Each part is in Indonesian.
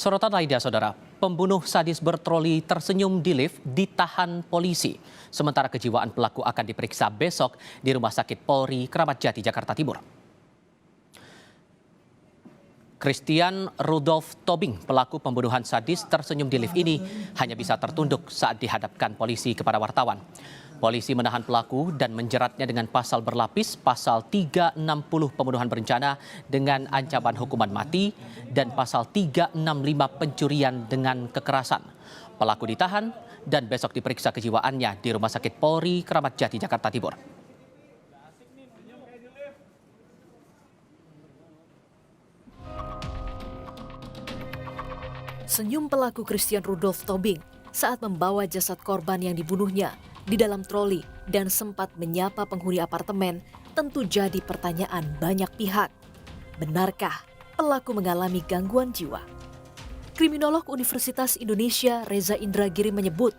Sorotan lainnya, saudara, pembunuh sadis bertroli tersenyum di lift ditahan polisi. Sementara kejiwaan pelaku akan diperiksa besok di Rumah Sakit Polri Kramat Jati, Jakarta Timur. Christian Rudolf Tobing, pelaku pembunuhan sadis tersenyum di lift ini, hanya bisa tertunduk saat dihadapkan polisi kepada wartawan. Polisi menahan pelaku dan menjeratnya dengan pasal berlapis, pasal 360 pembunuhan berencana dengan ancaman hukuman mati dan pasal 365 pencurian dengan kekerasan. Pelaku ditahan dan besok diperiksa kejiwaannya di Rumah Sakit Polri Kramat Jati, Jakarta Timur. Senyum pelaku Christian Rudolf Tobing saat membawa jasad korban yang dibunuhnya di dalam troli dan sempat menyapa penghuni apartemen tentu jadi pertanyaan banyak pihak. Benarkah pelaku mengalami gangguan jiwa? Kriminolog Universitas Indonesia Reza Indragiri menyebut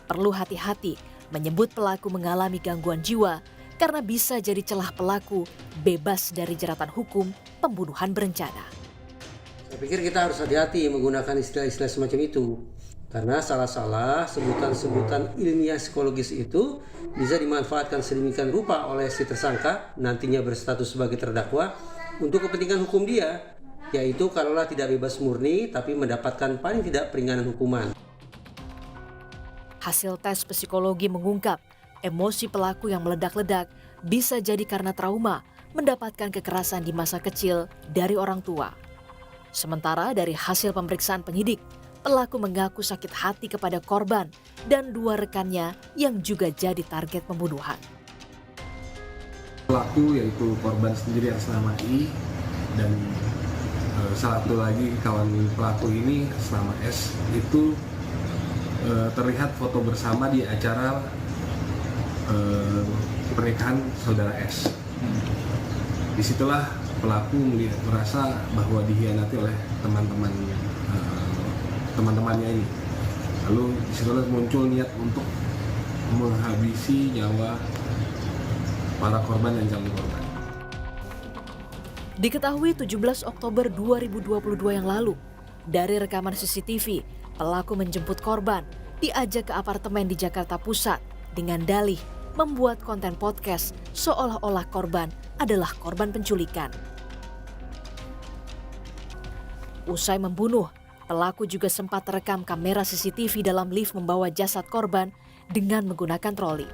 perlu hati-hati menyebut pelaku mengalami gangguan jiwa karena bisa jadi celah pelaku bebas dari jeratan hukum pembunuhan berencana. Saya pikir kita harus hati-hati menggunakan istilah-istilah semacam itu. Karena salah-salah sebutan-sebutan ilmiah psikologis itu bisa dimanfaatkan sedemikian rupa oleh si tersangka nantinya berstatus sebagai terdakwa untuk kepentingan hukum dia, yaitu kalaulah tidak bebas murni tapi mendapatkan paling tidak peringanan hukuman. Hasil tes psikologi mengungkap emosi pelaku yang meledak-ledak bisa jadi karena trauma mendapatkan kekerasan di masa kecil dari orang tua. Sementara dari hasil pemeriksaan penyidik, pelaku mengaku sakit hati kepada korban dan dua rekannya yang juga jadi target pembunuhan. Pelaku yaitu korban sendiri atas nama I dan salah satu lagi kawan pelaku ini atas nama S itu terlihat foto bersama di acara pernikahan saudara S. Disitulah pelaku merasa bahwa dihianati oleh teman-temannya ini. Lalu disitulah muncul niat untuk menghabisi nyawa para korban dan calon korban. Diketahui 17 Oktober 2022 yang lalu, dari rekaman CCTV, pelaku menjemput korban, diajak ke apartemen di Jakarta Pusat dengan dalih membuat konten podcast seolah-olah korban adalah korban penculikan. Usai membunuh, pelaku juga sempat terekam kamera CCTV dalam lift membawa jasad korban dengan menggunakan troli.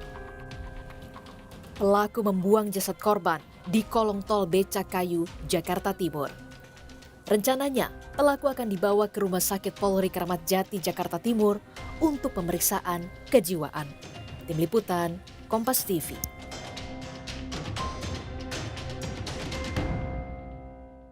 Pelaku membuang jasad korban di kolong tol Becakayu, Jakarta Timur. Rencananya, pelaku akan dibawa ke Rumah Sakit Polri Kramat Jati, Jakarta Timur untuk pemeriksaan kejiwaan. Tim Liputan, Kompas TV.